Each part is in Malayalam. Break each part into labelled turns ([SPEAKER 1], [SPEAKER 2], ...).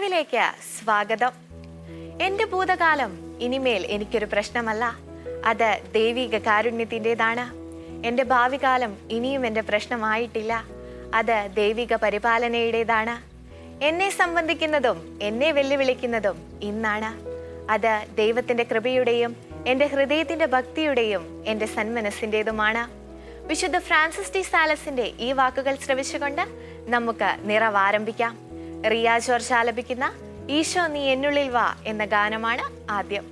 [SPEAKER 1] നിറവിലേക്ക് സ്വാഗതം. എൻ്റെ ഭൂതകാലം ഇനിമേൽ എനിക്കൊരു പ്രശ്നമല്ല, അത് ദൈവിക കാരുണ്യത്തിൻ്റെതാണ്. എൻ്റെ ഭാവി കാലം ഇനിയും എൻ്റെ പ്രശ്നമായിട്ടില്ല, അത് ദൈവിക പരിപാലനയുടേതാണ്. എന്നെ സംബന്ധിക്കുന്നതും എന്നെ വെല്ലുവിളിക്കുന്നതും ഇന്നാണ്. അത് ദൈവത്തിൻ്റെ കൃപയുടെയും എൻ്റെ ഹൃദയത്തിൻ്റെ ഭക്തിയുടെയും എൻ്റെ സന്മനസ്സിൻ്റെതുമാണ്. വിശുദ്ധ ഫ്രാൻസിസ് ഡി സാലസിൻ്റെ ഈ വാക്കുകൾ ശ്രവിച്ചുകൊണ്ട് നമുക്ക് നിറവാരംഭിക്കാം. റിയ ജോർജ് ആലപിക്കുന്ന ഈശോ നീ എന്നുള്ളിൽ വാ എന്ന ഗാനമാണ് ആദ്യം.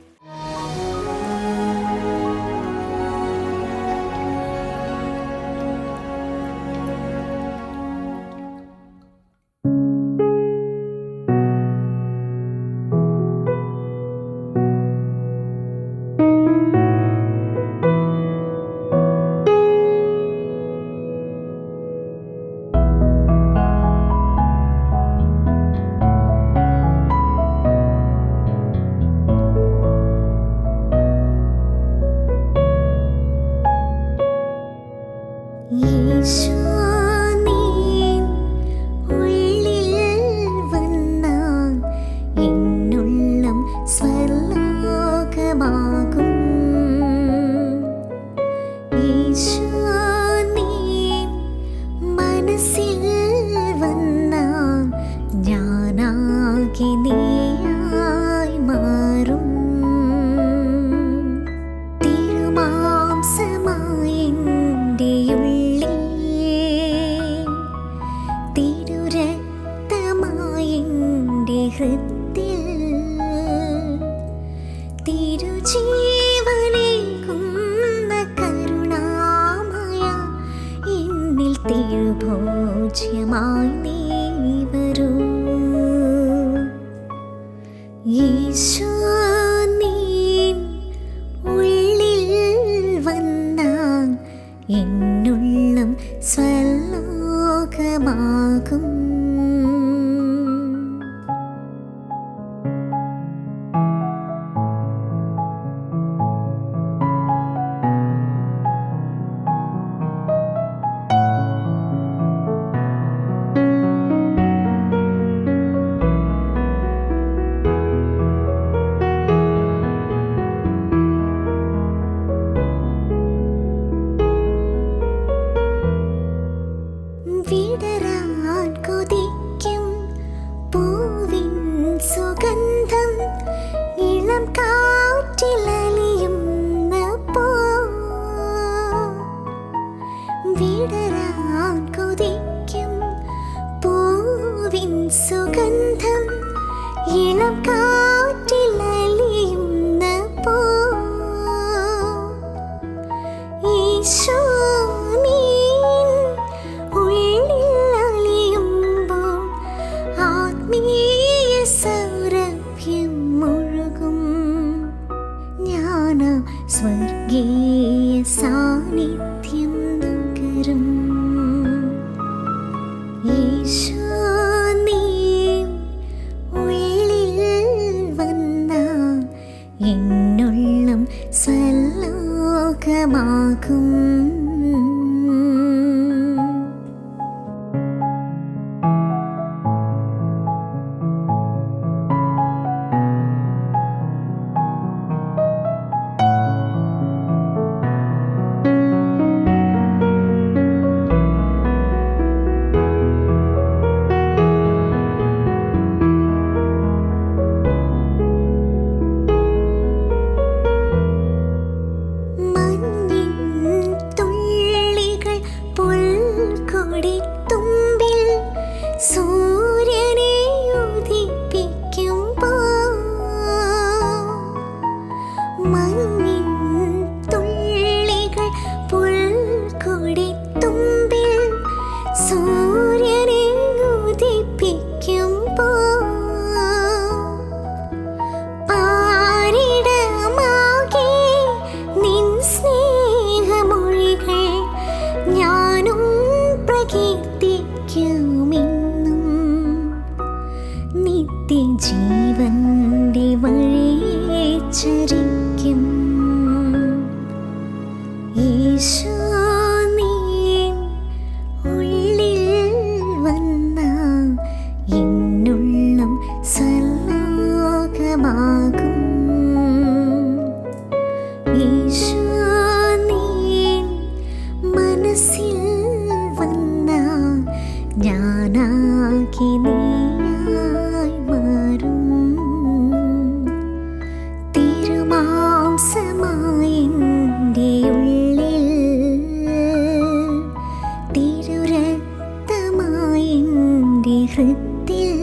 [SPEAKER 2] കരത്തിൽ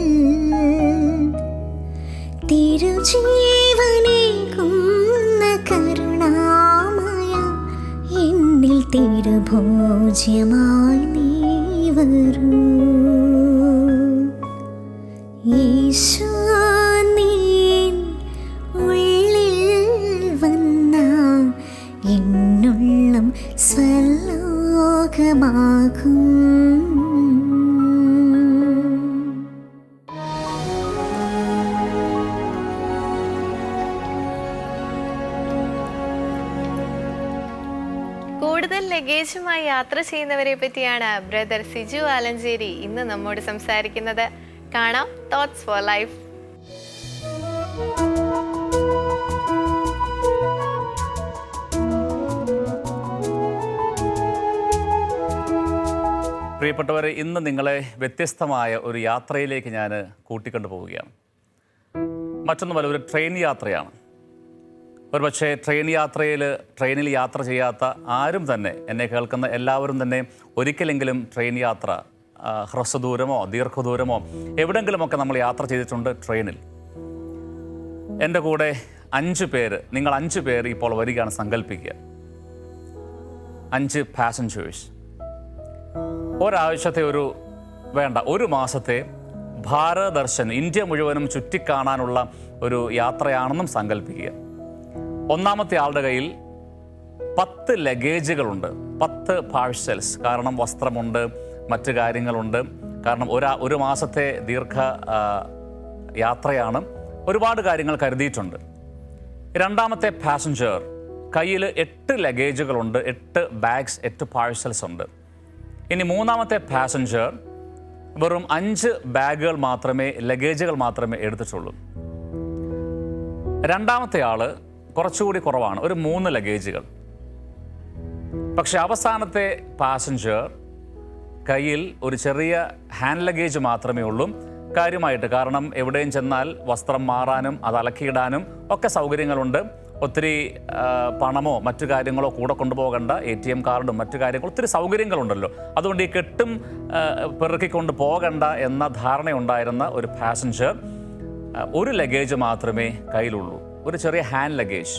[SPEAKER 2] തിരുജീവനേകുന്ന കരുണാമയ എന്നിൽ തിരുഭോജ്യമായി നീ വരൂ. യേശു നീ ഉള്ളിൽ വന്ന എന്നുള്ളം സ്വലോകമാകും.
[SPEAKER 1] കൂടുതൽ ലഗേജുമായി യാത്ര ചെയ്യുന്നവരെ പറ്റിയാണ് ബ്രദർ സിജു ആലഞ്ചേരി ഇന്ന് നമ്മോട് സംസാരിക്കുന്നത്. കാണാം തോട്ട്സ് ഫോർ ലൈഫ്.
[SPEAKER 3] പ്രിയപ്പെട്ടവരെ, ഇന്ന് നിങ്ങളെ വ്യത്യസ്തമായ ഒരു യാത്രയിലേക്ക് ഞാൻ കൂട്ടിക്കൊണ്ടു പോവുകയാണ്. മറ്റൊന്നുമല്ല, ഒരു ട്രെയിൻ യാത്രയാണ്. ഒരുപക്ഷെ ട്രെയിനിൽ യാത്ര ചെയ്യാത്ത ആരും തന്നെ, എന്നെ കേൾക്കുന്ന എല്ലാവരും തന്നെ ഒരിക്കലെങ്കിലും ട്രെയിൻ യാത്ര ഹ്രസ്വദൂരമോ ദീർഘദൂരമോ എവിടെയെങ്കിലുമൊക്കെ നമ്മൾ യാത്ര ചെയ്തിട്ടുണ്ട് ട്രെയിനിൽ. എൻ്റെ കൂടെ 5 പേര്, നിങ്ങൾ 5 പേര് ഇപ്പോൾ വരികയാണ്. സങ്കല്പിക്കുക, 5 പാസഞ്ചേഴ്സ്. ഒരാഴ്ചത്തെ ഒരു മാസത്തെ ഭാരത് ദർശൻ ഇന്ത്യ മുഴുവനും ചുറ്റിക്കാണാനുള്ള ഒരു യാത്രയാണെന്നും സങ്കല്പിക്കുക. ഒന്നാമത്തെ ആളുടെ കയ്യിൽ 10 ലഗേജുകളുണ്ട്, 10 പാഴ്സൽസ്. കാരണം വസ്ത്രമുണ്ട്, മറ്റു കാര്യങ്ങളുണ്ട്. കാരണം ഒരു മാസത്തെ ദീർഘ യാത്രയാണ്, ഒരുപാട് കാര്യങ്ങൾ കരുതിയിട്ടുണ്ട്. രണ്ടാമത്തെ പാസഞ്ചർ കയ്യിൽ 8 ലഗേജുകളുണ്ട്, 8 ബാഗ്സ്, 8 പാഴ്സൽസ് ഉണ്ട്. ഇനി മൂന്നാമത്തെ പാസഞ്ചർ വെറും 5 ബാഗുകൾ മാത്രമേ, ലഗേജുകൾ മാത്രമേ എടുത്തിട്ടുള്ളൂ. രണ്ടാമത്തെ ആള് കുറച്ചുകൂടി കുറവാണ്, ഒരു 3 ലഗേജുകൾ. പക്ഷെ അവസാനത്തെ പാസഞ്ചർ കയ്യിൽ ഒരു ചെറിയ ഹാൻഡ് ലഗേജ് മാത്രമേ ഉള്ളൂ. കാര്യമായിട്ട്, കാരണം എവിടെയും ചെന്നാൽ വസ്ത്രം മാറാനും അത് അലക്കിയിടാനും ഒക്കെ സൗകര്യങ്ങളുണ്ട്. ഒത്തിരി പണമോ മറ്റു കാര്യങ്ങളോ കൂടെ കൊണ്ടുപോകേണ്ട, ATM കാർഡും മറ്റു കാര്യങ്ങളും, ഒത്തിരി സൗകര്യങ്ങളുണ്ടല്ലോ. അതുകൊണ്ട് ഈ കെട്ടും പെറുക്കിക്കൊണ്ട് പോകണ്ട എന്ന ധാരണയുണ്ടായിരുന്ന ഒരു പാസഞ്ചർ ഒരു ലഗേജ് മാത്രമേ കയ്യിലുള്ളൂ, ഒരു ചെറിയ ഹാൻഡ് ലഗേജ്.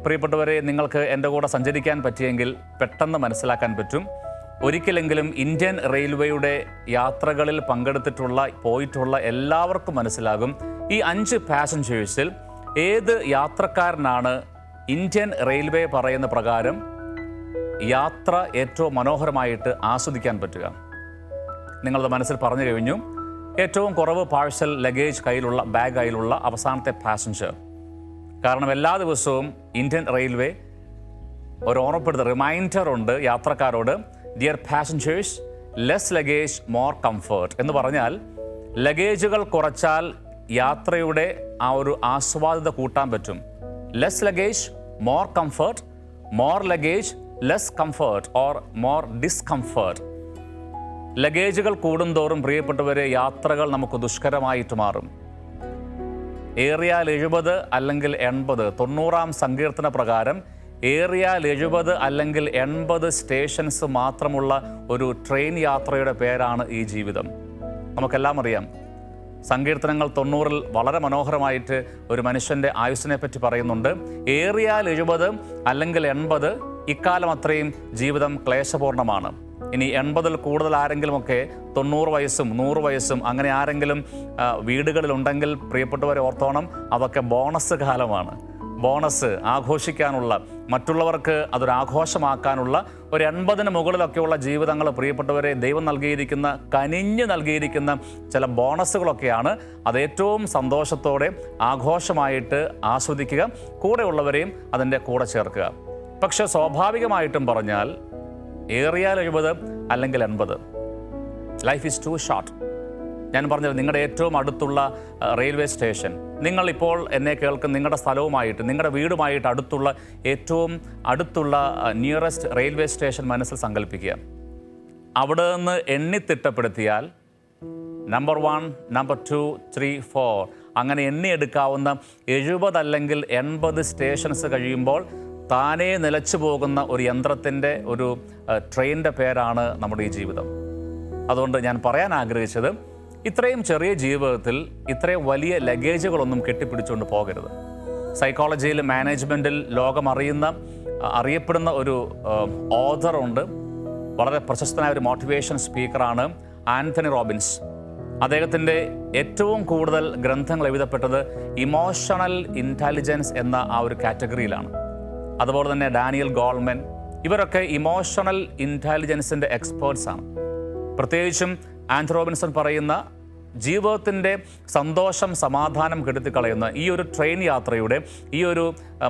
[SPEAKER 3] പ്രിയപ്പെട്ടവരെ, നിങ്ങൾക്ക് എൻ്റെ കൂടെ സഞ്ചരിക്കാൻ പറ്റിയെങ്കിൽ പെട്ടെന്ന് മനസ്സിലാക്കാൻ പറ്റും. ഒരിക്കലെങ്കിലും ഇന്ത്യൻ റെയിൽവേയുടെ യാത്രകളിൽ പോയിട്ടുള്ള എല്ലാവർക്കും മനസ്സിലാകും, ഈ 5 പാസഞ്ചേഴ്സിൽ ഏത് യാത്രക്കാരനാണ് ഇന്ത്യൻ റെയിൽവേ പറയുന്ന പ്രകാരം യാത്ര ഏറ്റവും മനോഹരമായിട്ട് ആസ്വദിക്കാൻ പറ്റുക. നിങ്ങളുടെ മനസ്സിൽ പറഞ്ഞു കഴിഞ്ഞു. ഏറ്റവും കുറവ് പാഴ്സൽ ലഗേജ് ബാഗ് കയ്യിലുള്ള അവസാനത്തെ പാസഞ്ചർ. കാരണം എല്ലാ ദിവസവും ഇന്ത്യൻ റെയിൽവേ ഒരു റിമൈൻഡർ ഉണ്ട് യാത്രക്കാരോട്, dear passengers, less luggage more comfort എന്ന് പറഞ്ഞാൽ, ലഗേജുകൾ കുറച്ചാൽ യാത്രയുടെ ആ ഒരു ആസ്വാദ്യത കൂട്ടാൻ പറ്റും. Less luggage more comfort, more luggage less comfort or more discomfort. ലഗേജുകൾ കൂടുന്തോറും പ്രിയപ്പെട്ടവരെ യാത്രകൾ നമുക്ക് ദുഷ്കരമായിട്ട് മാറും. ഏറിയാൽ 70 അല്ലെങ്കിൽ 80, 90-ാം സങ്കീർത്തന പ്രകാരം ഏറിയാൽ 70 അല്ലെങ്കിൽ 80 സ്റ്റേഷൻസ് മാത്രമുള്ള ഒരു ട്രെയിൻ യാത്രയുടെ പേരാണ് ഈ ജീവിതം. നമുക്കെല്ലാം അറിയാം, സങ്കീർത്തനങ്ങൾ 90-ൽ വളരെ മനോഹരമായിട്ട് ഒരു മനുഷ്യൻ്റെ ആയുസ്സിനെ പറ്റി പറയുന്നുണ്ട്. ഏറിയാൽ 70 അല്ലെങ്കിൽ 80, ഇക്കാലം അത്രയും ജീവിതം ക്ലേശപൂർണ്ണമാണ്. ഇനി 80-ൽ കൂടുതൽ ആരെങ്കിലുമൊക്കെ 90 വയസ്സും 100 വയസ്സും അങ്ങനെ ആരെങ്കിലും വീടുകളിലുണ്ടെങ്കിൽ പ്രിയപ്പെട്ടവരെ ഓർത്തോണം, അതൊക്കെ ബോണസ് കാലമാണ്. ബോണസ് ആഘോഷിക്കാനുള്ള, മറ്റുള്ളവർക്ക് അതൊരാഘോഷമാക്കാനുള്ള ഒരു 80-ന് മുകളിലൊക്കെയുള്ള ജീവിതങ്ങൾ പ്രിയപ്പെട്ടവരെ ദൈവം കനിഞ്ഞ് നൽകിയിരിക്കുന്ന ചില ബോണസുകളൊക്കെയാണ്. അത് ഏറ്റവും സന്തോഷത്തോടെ ആഘോഷമായിട്ട് ആസ്വദിക്കുക, കൂടെയുള്ളവരെയും അതിൻ്റെ കൂടെ ചേർക്കുക. പക്ഷെ സ്വാഭാവികമായിട്ടും പറഞ്ഞാൽ ഏറിയാൽ 70 അല്ലെങ്കിൽ 80, ലൈഫ് ഈസ് ടു ഷോർട്ട്. ഞാൻ പറഞ്ഞത്, നിങ്ങളുടെ ഏറ്റവും അടുത്തുള്ള റെയിൽവേ സ്റ്റേഷൻ, നിങ്ങളിപ്പോൾ എന്നെ കേൾക്കുന്ന നിങ്ങളുടെ സ്ഥലവുമായിട്ട്, നിങ്ങളുടെ വീടുമായിട്ട് ഏറ്റവും അടുത്തുള്ള നിയറസ്റ്റ് റെയിൽവേ സ്റ്റേഷൻ മനസ്സിൽ സങ്കല്പിക്കുക. അവിടെ നിന്ന് എണ്ണിത്തിട്ടപ്പെടുത്തിയാൽ നമ്പർ 1, നമ്പർ 2, 3, 4 അങ്ങനെ എണ്ണിയെടുക്കാവുന്ന 70 അല്ലെങ്കിൽ 80 സ്റ്റേഷൻസ് കഴിയുമ്പോൾ താനേ നിലച്ചു പോകുന്ന ഒരു യന്ത്രത്തിൻ്റെ, ഒരു ട്രെയിനിൻ്റെ പേരാണ് നമ്മുടെ ഈ ജീവിതം. അതുകൊണ്ട് ഞാൻ പറയാൻ ആഗ്രഹിച്ചത്, ഇത്രയും ചെറിയ ജീവിതത്തിൽ ഇത്രയും വലിയ ലഗേജുകളൊന്നും കെട്ടിപ്പിടിച്ചുകൊണ്ട് പോകരുത്. സൈക്കോളജിയിൽ, മാനേജ്മെൻറ്റിൽ അറിയപ്പെടുന്ന ഒരു ഓഥറുണ്ട്. വളരെ പ്രശസ്തനായ ഒരു മോട്ടിവേഷൻ സ്പീക്കറാണ് ആന്റണി റോബിൻസ്. അദ്ദേഹത്തിൻ്റെ ഏറ്റവും കൂടുതൽ ഗ്രന്ഥങ്ങൾ എഴുതപ്പെട്ടത് ഇമോഷണൽ ഇൻ്റലിജൻസ് എന്ന ആ ഒരു കാറ്റഗറിയിലാണ്. അതുപോലെ തന്നെ ഡാനിയൽ ഗോൾമൻ, ഇവരൊക്കെ ഇമോഷണൽ ഇൻ്റലിജൻസിൻ്റെ എക്സ്പേർട്സാണ്. പ്രത്യേകിച്ചും ആന്റണി റോബിൻസൺ പറയുന്ന ജീവിതത്തിൻ്റെ സന്തോഷം, സമാധാനം കെടുത്തിക്കളയുന്ന ഈ ഒരു ട്രെയിൻ യാത്രയുടെ, ഈ ഒരു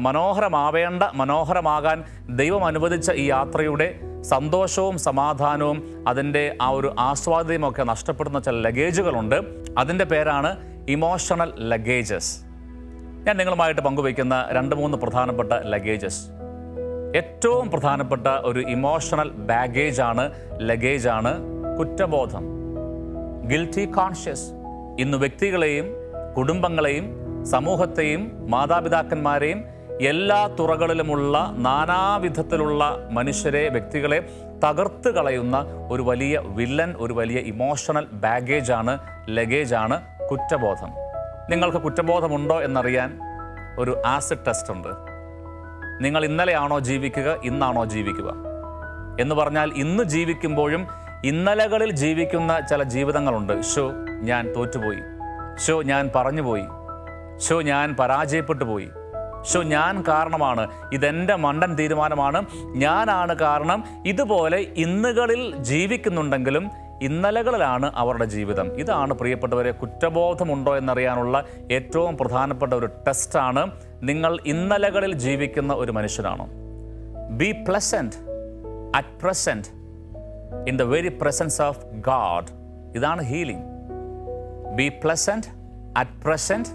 [SPEAKER 3] മനോഹരമാകാൻ ദൈവം അനുവദിച്ച ഈ യാത്രയുടെ സന്തോഷവും സമാധാനവും അതിൻ്റെ ആ ഒരു ആസ്വാദ്യമൊക്കെ നഷ്ടപ്പെടുന്ന ചില ലഗേജുകളുണ്ട്. അതിൻ്റെ പേരാണ് ഇമോഷണൽ ലഗേജസ്. ഞാൻ നിങ്ങളുമായിട്ട് പങ്കുവയ്ക്കുന്ന 2-3 പ്രധാനപ്പെട്ട ലഗേജസ്. ഏറ്റവും പ്രധാനപ്പെട്ട ഒരു ഇമോഷണൽ ലഗേജാണ് കുറ്റബോധം, ഗിൽറ്റി കോൺഷ്യസ്. ഇന്ന് വ്യക്തികളെയും കുടുംബങ്ങളെയും സമൂഹത്തെയും മാതാപിതാക്കന്മാരെയും എല്ലാ തുറകളിലുമുള്ള നാനാവിധത്തിലുള്ള മനുഷ്യരെ, വ്യക്തികളെ തകർത്ത് കളയുന്ന ഒരു വലിയ വില്ലൻ, ഒരു വലിയ ഇമോഷണൽ ലഗേജാണ് കുറ്റബോധം. നിങ്ങൾക്ക് കുറ്റബോധമുണ്ടോ എന്നറിയാൻ ഒരു ആസിഡ് ടെസ്റ്റ് ഉണ്ട്. നിങ്ങൾ ഇന്നലെയാണോ ജീവിക്കുക, ഇന്നാണോ ജീവിക്കുക എന്ന് പറഞ്ഞാൽ, ഇന്ന് ജീവിക്കുമ്പോഴും ഇന്നലകളിൽ ജീവിക്കുന്ന ചില ജീവിതങ്ങളുണ്ട്. ഞാൻ തോറ്റുപോയി, ഞാൻ പറഞ്ഞുപോയി, ഞാൻ പരാജയപ്പെട്ടു പോയി, ഞാൻ കാരണമാണ്, ഇതെൻ്റെ മണ്ടൻ തീരുമാനമാണ്, ഞാനാണ് കാരണം. ഇതുപോലെ ഇന്നുകളിൽ ജീവിക്കുന്നുണ്ടെങ്കിലും ഇന്നലകളിലാണ് അവരുടെ ജീവിതം. ഇതാണ് പ്രിയപ്പെട്ടവരെ കുറ്റബോധമുണ്ടോ എന്നറിയാനുള്ള ഏറ്റവും പ്രധാനപ്പെട്ട ഒരു ടെസ്റ്റാണ്. നിങ്ങൾ ഇന്നലകളിൽ ജീവിക്കുന്ന ഒരു മനുഷ്യനാണോ? Be pleasant at present in the very presence of God. ഇതാണ് healing. Be pleasant at present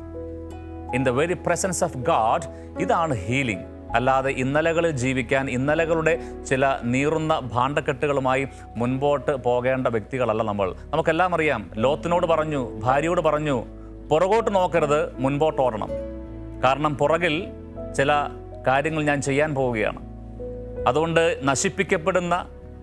[SPEAKER 3] in the very presence of God. ഇതാണ് ഹീലിംഗ്. അല്ലാതെ ഇന്നലകളിൽ ജീവിക്കാൻ, ഇന്നലകളുടെ ചില നീറുന്ന ഭാണ്ഡക്കെട്ടുകളുമായി മുൻപോട്ട് പോകേണ്ട വ്യക്തികളല്ല നമ്മൾ. നമുക്കെല്ലാം അറിയാം. ലോത്തിനോട് പറഞ്ഞു, ഭാര്യയോട് പറഞ്ഞു, പുറകോട്ട് നോക്കരുത്, മുൻപോട്ട് ഓടണം. കാരണം പുറകിൽ ചില കാര്യങ്ങൾ ഞാൻ ചെയ്യാൻ പോവുകയാണ്. അതുകൊണ്ട് നശിപ്പിക്കപ്പെടുന്ന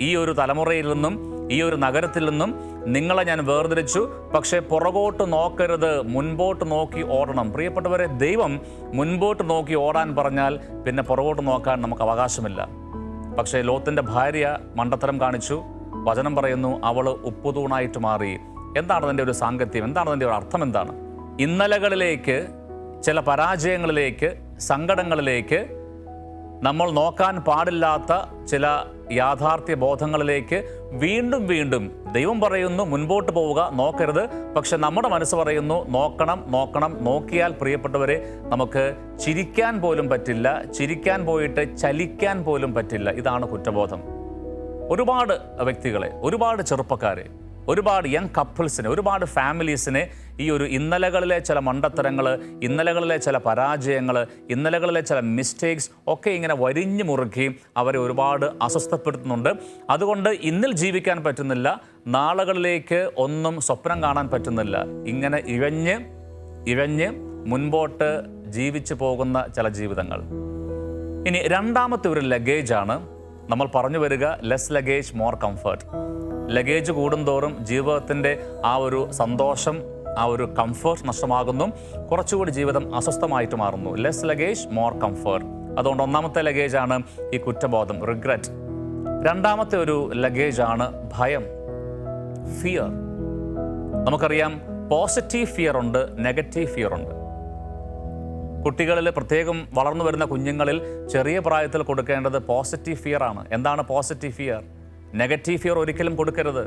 [SPEAKER 3] ഈ ഒരു തലമുറയിൽ നിന്നും, ഈ ഒരു നഗരത്തിൽ നിന്നും നിങ്ങളെ ഞാൻ വേർതിരിച്ചു. പക്ഷേ പുറകോട്ട് നോക്കരുത്, മുൻപോട്ട് നോക്കി ഓടണം. പ്രിയപ്പെട്ടവരെ, ദൈവം മുൻപോട്ട് നോക്കി ഓടാൻ പറഞ്ഞാൽ പിന്നെ പുറകോട്ട് നോക്കാൻ നമുക്ക് അവകാശമില്ല. പക്ഷേ ലോത്തിൻ്റെ ഭാര്യ മണ്ടത്തരം കാണിച്ചു. വചനം പറയുന്നു, അവൾ ഉപ്പുതൂണായിട്ട് മാറി. എന്താണ് അതിൻ്റെ ഒരു സാങ്കത്യം? എന്താണ് അതിൻ്റെ ഒരു അർത്ഥം? എന്താണ്? ഇന്നലകളിലേക്ക്, ചില പരാജയങ്ങളിലേക്ക്, സങ്കടങ്ങളിലേക്ക്, നമ്മൾ നോക്കാൻ പാടില്ലാത്ത ചില യാഥാർത്ഥ്യ ബോധങ്ങളിലേക്ക് വീണ്ടും വീണ്ടും ദൈവം പറയുന്നു മുൻപോട്ട് പോവുക, നോക്കരുത്. പക്ഷെ നമ്മുടെ മനസ്സ് പറയുന്നു നോക്കണം. നോക്കിയാൽ പ്രിയപ്പെട്ടവരെ, നമുക്ക് ചിരിക്കാൻ പോലും പറ്റില്ല, ചിരിക്കാൻ പോയിട്ട് ചലിക്കാൻ പോലും പറ്റില്ല. ഇതാണ് കുറ്റബോധം. ഒരുപാട് വ്യക്തികളെ, ഒരുപാട് ചെറുപ്പക്കാരെ, ഒരുപാട് യങ് കപ്പിൾസിനെ, ഒരുപാട് ഫാമിലീസിനെ ഈ ഒരു ഇന്നലകളിലെ ചില മണ്ടത്തരങ്ങൾ, ഇന്നലകളിലെ ചില പരാജയങ്ങൾ, ഇന്നലകളിലെ ചില മിസ്റ്റേക്സ് ഒക്കെ ഇങ്ങനെ വരിഞ്ഞു മുറുക്കി അവരെ ഒരുപാട് അസ്വസ്ഥപ്പെടുത്തുന്നുണ്ട്. അതുകൊണ്ട് ഇന്നിൽ ജീവിക്കാൻ പറ്റുന്നില്ല, നാളുകളിലേക്ക് ഒന്നും സ്വപ്നം കാണാൻ പറ്റുന്നില്ല. ഇങ്ങനെ ഇഴഞ്ഞ് മുൻപോട്ട് ജീവിച്ചു പോകുന്ന ചില ജീവിതങ്ങൾ. ഇനി രണ്ടാമത്തെ ഒരു ലഗേജാണ് നമ്മൾ പറഞ്ഞു വരിക, less luggage more comfort. Luggage കൂടുന്തോറും ജീവിതത്തിൻ്റെ ആ ഒരു സന്തോഷം, ആ ഒരു കംഫർട്ട് നഷ്ടമാകുന്നു. കുറച്ചുകൂടി ജീവിതം അസ്വസ്ഥമായിട്ട് മാറുന്നു. Less luggage more comfort. അതുകൊണ്ട് ഒന്നാമത്തെ ലഗേജാണ് ഈ കുറ്റബോധം, റിഗ്രറ്റ്. രണ്ടാമത്തെ ഒരു ലഗേജാണ് ഭയം, ഫിയർ. നമുക്കറിയാം, പോസിറ്റീവ് ഫിയർ ഉണ്ട്, നെഗറ്റീവ് ഫിയർ ഉണ്ട്. കുട്ടികളിൽ, പ്രത്യേകം വളർന്നു വരുന്ന കുഞ്ഞുങ്ങളിൽ ചെറിയ പ്രായത്തിൽ കൊടുക്കേണ്ടത് പോസിറ്റീവ് ഫിയർ ആണ്. എന്താണ് പോസിറ്റീവ് ഫിയർ? നെഗറ്റീവ് ഫിയർ ഒരിക്കലും കൊടുക്കരുത്.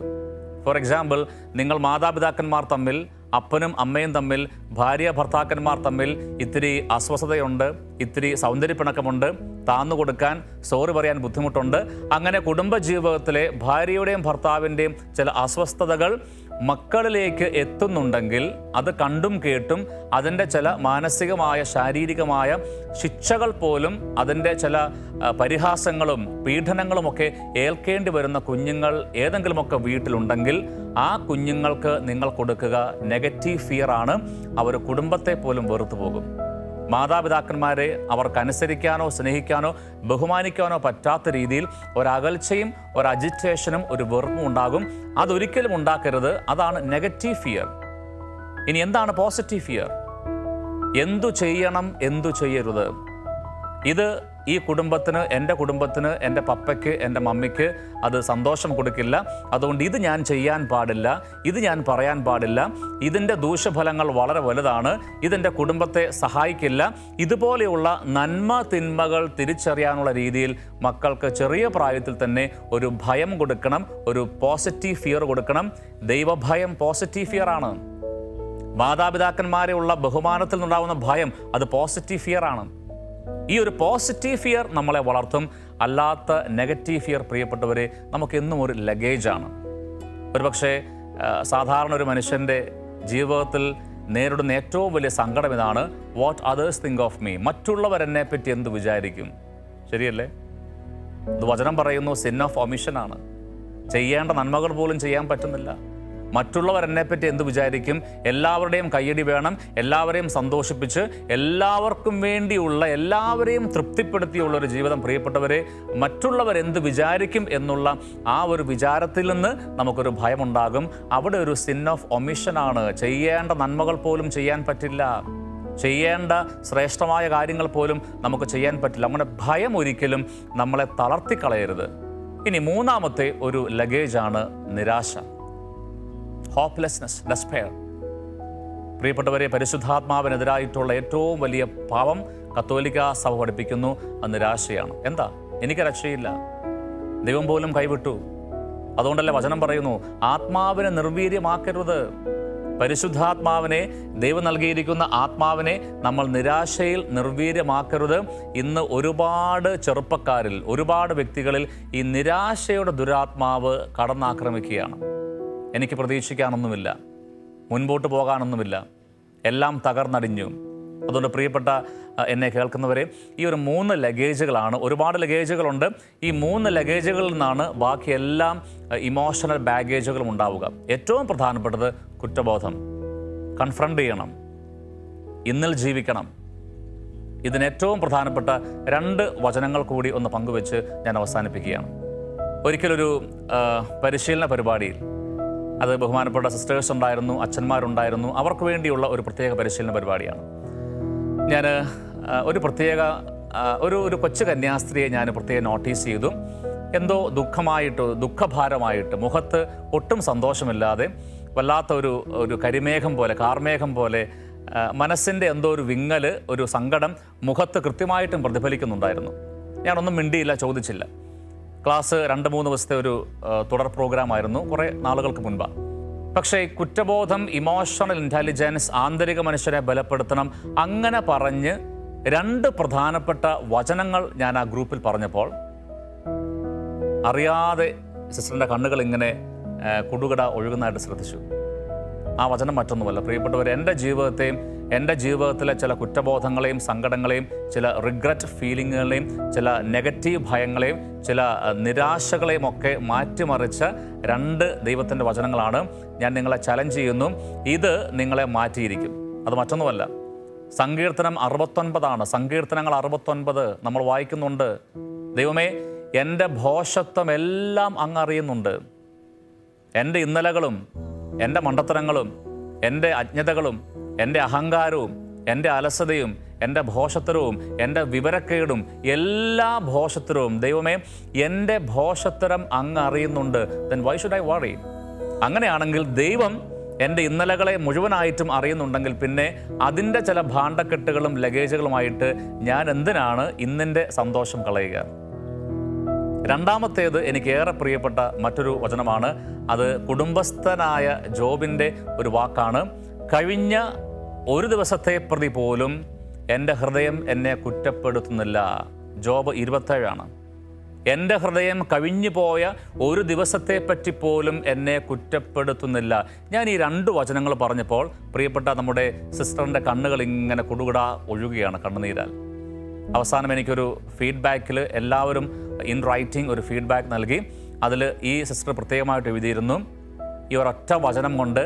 [SPEAKER 3] ഫോർ എക്സാമ്പിൾ, നിങ്ങൾ മാതാപിതാക്കന്മാർ തമ്മിൽ, അപ്പനും അമ്മയും തമ്മിൽ, ഭാര്യ ഭർത്താക്കന്മാർ തമ്മിൽ ഇത്തിരി അസ്വസ്ഥതയുണ്ട്, ഇത്തിരി സൗന്ദര്യപ്പിണക്കമുണ്ട്, താന്നു കൊടുക്കാൻ, സോറി പറയാൻ ബുദ്ധിമുട്ടുണ്ട്. അങ്ങനെ കുടുംബജീവിതത്തിലെ ഭാര്യയുടെയും ഭർത്താവിൻ്റെയും ചില അസ്വസ്ഥതകൾ മക്കളിലേക്ക് എത്തുന്നുണ്ടെങ്കിൽ അത് കണ്ടും കേട്ടും അതിൻ്റെ ചില മാനസികമായ, ശാരീരികമായ ശിക്ഷകൾ പോലും, അതിൻ്റെ ചില പരിഹാസങ്ങളും പീഡനങ്ങളുമൊക്കെ ഏൽക്കേണ്ടി വരുന്ന കുഞ്ഞുങ്ങൾ ഏതെങ്കിലുമൊക്കെ വീട്ടിലുണ്ടെങ്കിൽ ആ കുഞ്ഞുങ്ങൾക്ക് നിങ്ങൾ കൊടുക്കുക നെഗറ്റീവ് ഫിയർ ആണ്. അവർ കുടുംബത്തെ പോലും വെറുത്തു പോകും. മാതാപിതാക്കന്മാരെ അവർക്കനുസരിക്കാനോ സ്നേഹിക്കാനോ ബഹുമാനിക്കാനോ പറ്റാത്ത രീതിയിൽ ഒരകൽച്ചയും ഒരു അജിറ്റേഷനും ഒരു വെറുപ്പും ഉണ്ടാകും. അതൊരിക്കലും ഉണ്ടാക്കരുത്. അതാണ് നെഗറ്റീവ് ഫിയർ. ഇനി എന്താണ് പോസിറ്റീവ് ഫിയർ? എന്തു ചെയ്യണം, എന്തു ചെയ്യരുത്? ഇത് ഈ കുടുംബത്തിന്, എൻ്റെ കുടുംബത്തിന്, എൻ്റെ പപ്പയ്ക്ക്, എൻ്റെ മമ്മിക്ക് അത് സന്തോഷം കൊടുക്കില്ല. അതുകൊണ്ട് ഇത് ഞാൻ ചെയ്യാൻ പാടില്ല, ഇത് ഞാൻ പറയാൻ പാടില്ല, ഇതിൻ്റെ ദൂഷ്യഫലങ്ങൾ വളരെ വലുതാണ്, ഇതെൻ്റെ കുടുംബത്തെ സഹായിക്കില്ല. ഇതുപോലെയുള്ള നന്മ തിന്മകൾ തിരിച്ചറിയാനുള്ള രീതിയിൽ മക്കൾക്ക് ചെറിയ പ്രായത്തിൽ തന്നെ ഒരു ഭയം കൊടുക്കണം, ഒരു പോസിറ്റീവ് ഫിയർ കൊടുക്കണം. ദൈവഭയം പോസിറ്റീവ് ഫിയർ ആണ്. മാതാപിതാക്കന്മാരെയുള്ള ബഹുമാനത്തിൽ നിന്നുണ്ടാവുന്ന ഭയം അത് പോസിറ്റീവ് ഫിയർ ആണ്. ഈ ഒരു പോസിറ്റീവ് ഫിയർ നമ്മളെ വളർത്തും. അല്ലാത്ത നെഗറ്റീവ് ഫിയർ, പ്രിയപ്പെട്ടവരെ, നമുക്കെന്നും ഒരു ലഗേജാണ്. ഒരുപക്ഷെ സാധാരണ ഒരു മനുഷ്യൻ്റെ ജീവിതത്തിൽ നേരിടുന്ന ഏറ്റവും വലിയ സങ്കടം ഇതാണ്: what others think of me. മറ്റുള്ളവരെന്നെ പറ്റി എന്ത് വിചാരിക്കും? ശരിയല്ലേ? ഇത് വചനം പറയുന്നു, സിൻ ഓഫ് ഒമിഷനാണ്. ചെയ്യേണ്ട നന്മകൾ പോലും ചെയ്യാൻ പറ്റുന്നില്ല. മറ്റുള്ളവർ എന്നെപ്പറ്റി എന്ത് വിചാരിക്കും? എല്ലാവരുടെയും കയ്യടി വേണം, എല്ലാവരെയും സന്തോഷിപ്പിച്ച് എല്ലാവർക്കും വേണ്ടിയുള്ള, എല്ലാവരെയും തൃപ്തിപ്പെടുത്തിയുള്ള ഒരു ജീവിതം. പ്രിയപ്പെട്ടവരെ, മറ്റുള്ളവർ എന്ത് വിചാരിക്കും എന്നുള്ള ആ ഒരു വിചാരത്തിൽ നിന്ന് നമുക്കൊരു ഭയമുണ്ടാകും. അവിടെ ഒരു സിൻ ഓഫ് ഒമിഷനാണ്. ചെയ്യേണ്ട നന്മകൾ പോലും ചെയ്യാൻ പറ്റില്ല, ചെയ്യേണ്ട ശ്രേഷ്ഠമായ കാര്യങ്ങൾ പോലും നമുക്ക് ചെയ്യാൻ പറ്റില്ല. അങ്ങനെ ഭയം ഒരിക്കലും നമ്മളെ തളർത്തിക്കളയരുത്. ഇനി മൂന്നാമത്തെ ഒരു ലഗേജാണ് നിരാശ, ഹോപ്പ്ലെസ്നെസ്, ഡെസ്പെയർ. പ്രിയപ്പെട്ടവരെ, പരിശുദ്ധാത്മാവിനെതിരായിട്ടുള്ള ഏറ്റവും വലിയ പാപം കത്തോലിക്ക സഭ പഠിപ്പിക്കുന്നു, അത് നിരാശയാണ്. എന്താ? എനിക്ക് രക്ഷയില്ല, ദൈവം പോലും കൈവിട്ടു. അതുകൊണ്ടല്ലേ വചനം പറയുന്നു, ആത്മാവിനെ നിർവീര്യമാക്കരുത്. പരിശുദ്ധാത്മാവിനെ, ദൈവം നൽകിയിരിക്കുന്ന ആത്മാവിനെ നമ്മൾ നിരാശയിൽ നിർവീര്യമാക്കരുത്. ഇന്ന് ഒരുപാട് ചെറുപ്പക്കാരിൽ, ഒരുപാട് വ്യക്തികളിൽ ഈ നിരാശയുടെ ദുരാത്മാവ് കടന്നാക്രമിക്കുകയാണ്. എനിക്ക് പ്രതീക്ഷിക്കാനൊന്നുമില്ല, മുൻപോട്ട് പോകാനൊന്നുമില്ല, എല്ലാം തകർന്നടിഞ്ഞു. അതുകൊണ്ട് പ്രിയപ്പെട്ട എന്നെ കേൾക്കുന്നവരെ, ഈ ഒരു 3 ലഗേജുകളാണ്. ഒരുപാട് ലഗേജുകളുണ്ട്. ഈ 3 ലഗേജുകളിൽ നിന്നാണ് ബാക്കി എല്ലാം ഇമോഷണൽ ബാഗേജുകളും ഉണ്ടാവുക. ഏറ്റവും പ്രധാനപ്പെട്ടത് കുറ്റബോധം. കൺഫ്രണ്ട് ചെയ്യണം, ഇന്നിൽ ജീവിക്കണം. ഇതിന് ഏറ്റവും പ്രധാനപ്പെട്ട 2 വചനങ്ങൾ കൂടി ഒന്ന് പങ്കുവെച്ച് ഞാൻ അവസാനിപ്പിക്കുകയാണ്. ഒരിക്കലൊരു പരിശീലന പരിപാടിയിൽ, അത് ബഹുമാനപ്പെട്ട സിസ്റ്റേഴ്സ് ഉണ്ടായിരുന്നു, അച്ഛന്മാരുണ്ടായിരുന്നു, അവർക്ക് വേണ്ടിയുള്ള ഒരു പ്രത്യേക പരിശീലന പരിപാടിയാണ്. ഞാൻ ഒരു പ്രത്യേക ഒരു കൊച്ചു കന്യാസ്ത്രീയെ ഞാൻ പ്രത്യേകം നോട്ടീസ് ചെയ്തു. എന്തോ ദുഃഖഭാരമായിട്ട്, മുഖത്ത് ഒട്ടും സന്തോഷമില്ലാതെ, വല്ലാത്ത ഒരു കരിമേഘം പോലെ, കാർമേഘം പോലെ, മനസ്സിൻ്റെ എന്തോ ഒരു വിങ്ങൽ, ഒരു സങ്കടം മുഖത്ത് കൃത്യമായിട്ടും പ്രതിഫലിക്കുന്നുണ്ടായിരുന്നു. ഞാനൊന്നും മിണ്ടിയില്ല, ചോദിച്ചില്ല. ക്ലാസ് 2-3 ദിവസത്തെ ഒരു തുടർ പ്രോഗ്രാമായിരുന്നു, കുറേ നാളുകൾക്ക് മുൻപാണ്. പക്ഷേ കുറ്റബോധം, ഇമോഷണൽ ഇൻ്റലിജൻസ്, ആന്തരിക മനുഷ്യരെ ബലപ്പെടുത്തണം, അങ്ങനെ പറഞ്ഞ് 2 പ്രധാനപ്പെട്ട വചനങ്ങൾ ഞാൻ ആ ഗ്രൂപ്പിൽ പറഞ്ഞപ്പോൾ അറിയാതെ സിസ്റ്ററിൻ്റെ കണ്ണുകൾ ഇങ്ങനെ കുടുകട ഒഴുകുന്നതായിട്ട് ശ്രദ്ധിച്ചു. ആ വചനം മറ്റൊന്നുമല്ല, പ്രിയപ്പെട്ടവർ, എൻ്റെ ജീവിതത്തിലെ ചില കുറ്റബോധങ്ങളെയും സങ്കടങ്ങളെയും, ചില റിഗ്രറ്റ് ഫീലിങ്ങുകളെയും, ചില നെഗറ്റീവ് ഭയങ്ങളെയും, ചില നിരാശകളെയും ഒക്കെ മാറ്റിമറിച്ച 2 ദൈവത്തിൻ്റെ വചനങ്ങളാണ്. ഞാൻ നിങ്ങളെ ചലഞ്ച് ചെയ്യുന്നു, ഇത് നിങ്ങളെ മാറ്റിയിരിക്കും. അത് മറ്റൊന്നുമല്ല, സങ്കീർത്തനം 69 സങ്കീർത്തനങ്ങൾ 69 നമ്മൾ വായിക്കുന്നുണ്ട്. ദൈവമേ, എൻ്റെ ഭോഷത്വം എല്ലാം അങ്ങ് അറിയുന്നുണ്ട്. എൻ്റെ ഇന്നലകളും, എൻ്റെ മണ്ടത്തരങ്ങളും, എൻ്റെ അജ്ഞതകളും, എൻ്റെ അഹങ്കാരവും, എൻ്റെ അലസതയും, എൻ്റെ ഭോഷത്തരവും, എൻ്റെ വിവരക്കേടും, എല്ലാ ഭോഷത്തരവും, ദൈവമേ, എൻ്റെ ഭോഷത്തരം അങ്ങ് അറിയുന്നുണ്ട്. Then why should I worry? അങ്ങനെയാണെങ്കിൽ ദൈവം എൻ്റെ ഇന്നലകളെ മുഴുവനായിട്ടും അറിയുന്നുണ്ടെങ്കിൽ പിന്നെ അതിൻ്റെ ചില ഭാണ്ഡക്കെട്ടുകളും ലഗേജുകളുമായിട്ട് ഞാൻ എന്തിനാണ് ഇന്നിൻ്റെ സന്തോഷം കളയുക? രണ്ടാമത്തേത് എനിക്കേറെ പ്രിയപ്പെട്ട മറ്റൊരു വചനമാണ്. അത് കുടുംബസ്ഥനായ ജോബിൻ്റെ ഒരു വാക്കാണ്. കഴിഞ്ഞ ഒരു ദിവസത്തെ പ്രതി പോലും എൻ്റെ ഹൃദയം എന്നെ കുറ്റപ്പെടുത്തുന്നില്ല. ജോബ് 27. എൻ്റെ ഹൃദയം കഴിഞ്ഞു പോയ ഒരു ദിവസത്തെ പറ്റി പോലും എന്നെ കുറ്റപ്പെടുത്തുന്നില്ല. ഞാൻ ഈ 2 വചനങ്ങൾ പറഞ്ഞപ്പോൾ പ്രിയപ്പെട്ട നമ്മുടെ സിസ്റ്ററിൻ്റെ കണ്ണുകൾ ഇങ്ങനെ കുടുകുട ഒഴുകുകയാണ്, കണ്ണുനീരാൽ. അവസാനം എനിക്കൊരു ഫീഡ്ബാക്കിൽ എല്ലാവരും ഇൻ റൈറ്റിംഗ് ഒരു ഫീഡ്ബാക്ക് നൽകി. അതിൽ ഈ സിസ്റ്റർ പ്രത്യേകമായിട്ട് എഴുതിയിരുന്നു, ഈ ഒരൊറ്റ വചനം കൊണ്ട്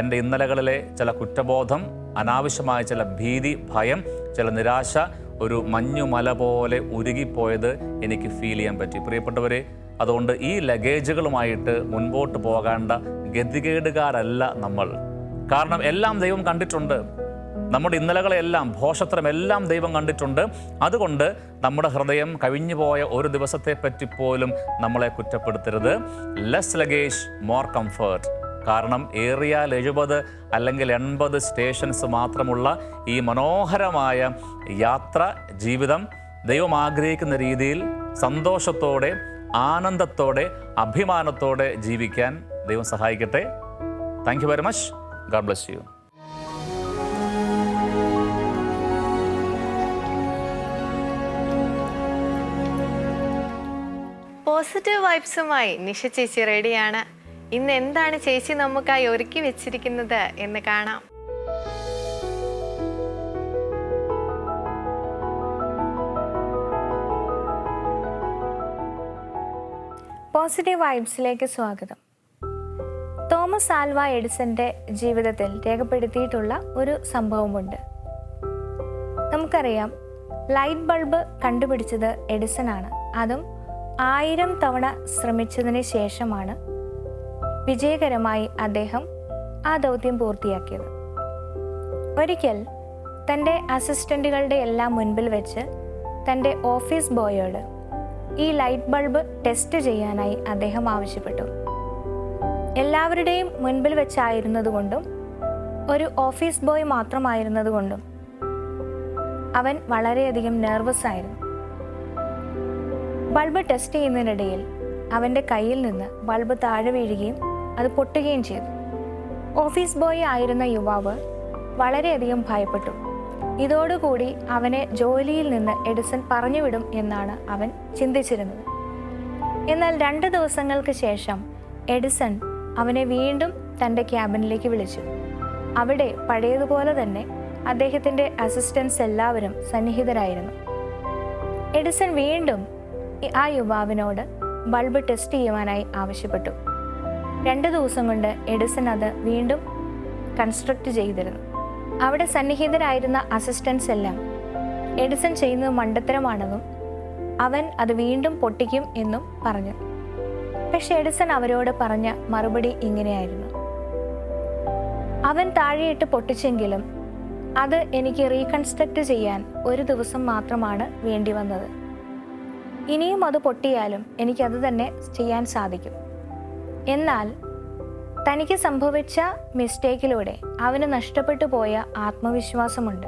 [SPEAKER 3] എൻ്റെ ഇന്നലകളിലെ ചില കുറ്റബോധം, അനാവശ്യമായ ചില ഭീതി, ഭയം ചില നിരാശ ഒരു മഞ്ഞുമല പോലെ ഉരുകിപ്പോയത് എനിക്ക് ഫീൽ ചെയ്യാൻ പറ്റി. പ്രിയപ്പെട്ടവരെ, അതുകൊണ്ട് ഈ ലഗേജുകളുമായിട്ട് മുൻപോട്ട് പോകേണ്ട ഗതികേടുകാരല്ല നമ്മൾ. കാരണം എല്ലാം ദൈവം കണ്ടിട്ടുണ്ട്. നമ്മുടെ ഇന്നലകളെല്ലാം, ഭോഷത്രമെല്ലാം ദൈവം കണ്ടിട്ടുണ്ട്. അതുകൊണ്ട് നമ്മുടെ ഹൃദയം കഴിഞ്ഞുപോയ ഒരു ദിവസത്തെ പറ്റി പോലും നമ്മളെ കുറ്റപ്പെടുത്തരുത്. Less luggage, more comfort. കാരണം ഏറിയാൽ 70 അല്ലെങ്കിൽ 80 സ്റ്റേഷൻസ് മാത്രമുള്ള ഈ മനോഹരമായ യാത്ര ജീവിതം ദൈവം ആഗ്രഹിക്കുന്ന രീതിയിൽ സന്തോഷത്തോടെ, ആനന്ദത്തോടെ, അഭിമാനത്തോടെ ജീവിക്കാൻ ദൈവം സഹായിക്കട്ടെ. Thank you very much. God bless you.
[SPEAKER 1] Positive വൈബ്സുമായി നിഷ ചേച്ചി റെഡിയാണ്. ഇന്ന് എന്താണ് ചേച്ചി നമുക്കായി ഒരുക്കി വെച്ചിരിക്കുന്നത് എന്ന് കാണാം.
[SPEAKER 4] പോസിറ്റീവ് വൈബ്സിലേക്ക് സ്വാഗതം. തോമസ് ആൽവ എഡിസന്റെ ജീവിതത്തിൽ രേഖപ്പെടുത്തിയിട്ടുള്ള ഒരു സംഭവമുണ്ട്. നമുക്കറിയാം, ലൈറ്റ് ബൾബ് കണ്ടുപിടിച്ചത് എഡിസൺ ആണ്. അതും 1000 തവണ ശ്രമിച്ചതിന് ശേഷമാണ് വിജയകരമായി അദ്ദേഹം ആ ദൗത്യം പൂർത്തിയാക്കിയത്. ഒരിക്കൽ തൻ്റെ അസിസ്റ്റന്റുകളുടെ എല്ലാം മുൻപിൽ വെച്ച് തൻ്റെ ഓഫീസ് ബോയോട് ഈ ലൈറ്റ് ബൾബ് ടെസ്റ്റ് ചെയ്യാനായി അദ്ദേഹം ആവശ്യപ്പെട്ടു. എല്ലാവരുടെയും മുൻപിൽ വെച്ചായിരുന്നതുകൊണ്ടും ഒരു ഓഫീസ് ബോയ് മാത്രമായിരുന്നതുകൊണ്ടും അവൻ വളരെയധികം നെർവസ് ആയിരുന്നു. ബൾബ് ടെസ്റ്റ് ചെയ്യുന്നതിനിടയിൽ അവൻ്റെ കയ്യിൽ നിന്ന് ബൾബ് താഴെ വീഴുകയും അത് പൊട്ടുകയും ചെയ്തു. ഓഫീസ് ബോയ് ആയിരുന്ന യുവാവ് വളരെയധികം ഭയപ്പെട്ടു. ഇതോടുകൂടി അവനെ ജോലിയിൽ നിന്ന് എഡിസൺ പറഞ്ഞുവിടും എന്നാണ് അവൻ ചിന്തിച്ചിരുന്നത്. എന്നാൽ 2 ദിവസങ്ങൾക്ക് ശേഷം എഡിസൺ അവനെ വീണ്ടും തൻ്റെ ക്യാബിനിലേക്ക് വിളിച്ചു. അവിടെ പഴയതുപോലെ തന്നെ അദ്ദേഹത്തിൻ്റെ അസിസ്റ്റൻസ് എല്ലാവരും സന്നിഹിതരായിരുന്നു. എഡിസൺ വീണ്ടും ആ യുവാവിനോട് ബൾബ് ടെസ്റ്റ് ചെയ്യുവാനായി ആവശ്യപ്പെട്ടു. 2 ദിവസം കൊണ്ട് എഡിസൺ അത് വീണ്ടും കൺസ്ട്രക്റ്റ് ചെയ്തിരുന്നു. അവിടെ സന്നിഹിതരായിരുന്ന അസിസ്റ്റൻസ് എല്ലാം എഡിസൺ ചെയ്യുന്നത് മണ്ടത്തരമാണെന്നും അവൻ അത് വീണ്ടും പൊട്ടിക്കും എന്നും പറഞ്ഞു. പക്ഷെ എഡിസൺ അവരോട് പറഞ്ഞ മറുപടി ഇങ്ങനെയായിരുന്നു: അവൻ താഴെയിട്ട് പൊട്ടിച്ചെങ്കിലും അത് എനിക്ക് റീകൺസ്ട്രക്റ്റ് ചെയ്യാൻ 1 ദിവസം മാത്രമാണ് വേണ്ടി വന്നത്. ഇനിയും അത് പൊട്ടിയാലും എനിക്കത് തന്നെ ചെയ്യാൻ സാധിക്കും. എന്നാൽ തനിക്ക് സംഭവിച്ച മിസ്റ്റേക്കിലൂടെ അവന് നഷ്ടപ്പെട്ടു പോയ ആത്മവിശ്വാസമുണ്ട്.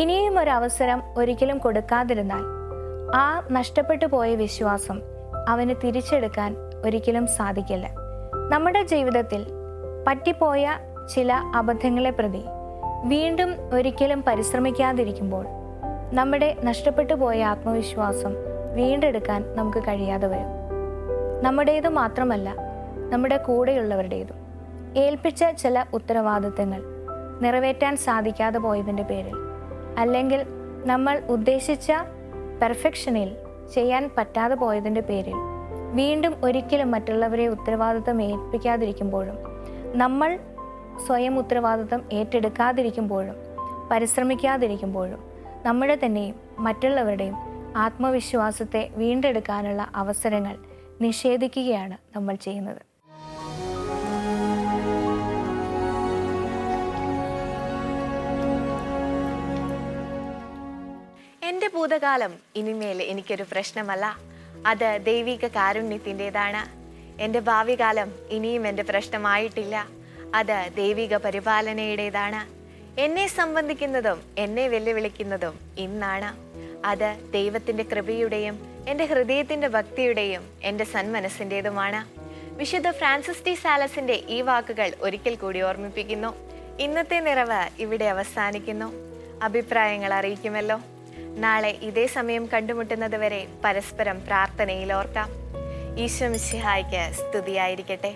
[SPEAKER 4] ഇനിയും ഒരു അവസരം ഒരിക്കലും കൊടുക്കാതിരുന്നാൽ ആ നഷ്ടപ്പെട്ടു പോയ വിശ്വാസം അവന് തിരിച്ചെടുക്കാൻ ഒരിക്കലും സാധിക്കില്ല. നമ്മുടെ ജീവിതത്തിൽ പറ്റിപ്പോയ ചില അബദ്ധങ്ങളെ പ്രതി വീണ്ടും ഒരിക്കലും പരിശ്രമിക്കാതിരിക്കുമ്പോൾ നമ്മുടെ നഷ്ടപ്പെട്ടു പോയ ആത്മവിശ്വാസം വീണ്ടെടുക്കാൻ നമുക്ക് കഴിയാതെ വരും. നമ്മുടേതു മാത്രമല്ല, നമ്മുടെ കൂടെയുള്ളവരുടേതും. ഏൽപ്പിച്ച ചില ഉത്തരവാദിത്തങ്ങൾ നിറവേറ്റാൻ സാധിക്കാതെ പോയതിൻ്റെ പേരിൽ, അല്ലെങ്കിൽ നമ്മൾ ഉദ്ദേശിച്ച പെർഫെക്ഷനിൽ ചെയ്യാൻ പറ്റാതെ പോയതിൻ്റെ പേരിൽ വീണ്ടും ഒരിക്കലും മറ്റുള്ളവരെ ഉത്തരവാദിത്തം ഏൽപ്പിക്കാതിരിക്കുമ്പോഴും, നമ്മൾ സ്വയം ഉത്തരവാദിത്തം ഏറ്റെടുക്കാതിരിക്കുമ്പോഴും, പരിശ്രമിക്കാതിരിക്കുമ്പോഴും നമ്മുടെ തന്നെയും മറ്റുള്ളവരുടെയും ആത്മവിശ്വാസത്തെ വീണ്ടെടുക്കാനുള്ള അവസരങ്ങൾ നിഷേധിക്കുകയാണ് നമ്മൾ ചെയ്യുന്നത്.
[SPEAKER 1] എൻ്റെ ഭൂതകാലം ഇനിമേൽ എനിക്കൊരു പ്രശ്നമല്ല, അത് ദൈവിക കാരുണ്യത്തിൻ്റെതാണ്. എൻ്റെ ഭാവി കാലം ഇനിയും എൻ്റെ പ്രശ്നമായിട്ടില്ല, അത് ദൈവിക പരിപാലനയുടേതാണ്. എന്നെ സംബന്ധിക്കുന്നതും എന്നെ വെല്ലുവിളിക്കുന്നതും ഇന്നാണ്. അത് ദൈവത്തിൻ്റെ കൃപയുടെയും എൻ്റെ ഹൃദയത്തിൻ്റെ ഭക്തിയുടെയും എൻ്റെ സന്മനസ്സിൻ്റെതുമാണ്. വിശുദ്ധ ഫ്രാൻസിസ് ഡി സാലസിൻ്റെ ഈ വാക്കുകൾ ഒരിക്കൽ കൂടി ഓർമ്മിപ്പിക്കുന്നു. ഇന്നത്തെ നിറവ് ഇവിടെ അവസാനിക്കുന്നു. അഭിപ്രായങ്ങൾ അറിയിക്കുമല്ലോ. നാളെ ഇതേ സമയം കണ്ടുമുട്ടുന്നത് വരെ പരസ്പരം പ്രാർത്ഥനയിൽ ഓർക്കാം. ഈശോ മിശിഹായ്ക്ക് സ്തുതിയായിരിക്കട്ടെ.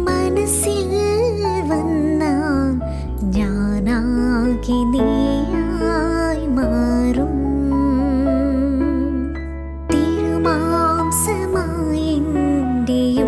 [SPEAKER 2] മനസ്സിൽ വന്ന ഞാനാകെ നീ എൻ്റെ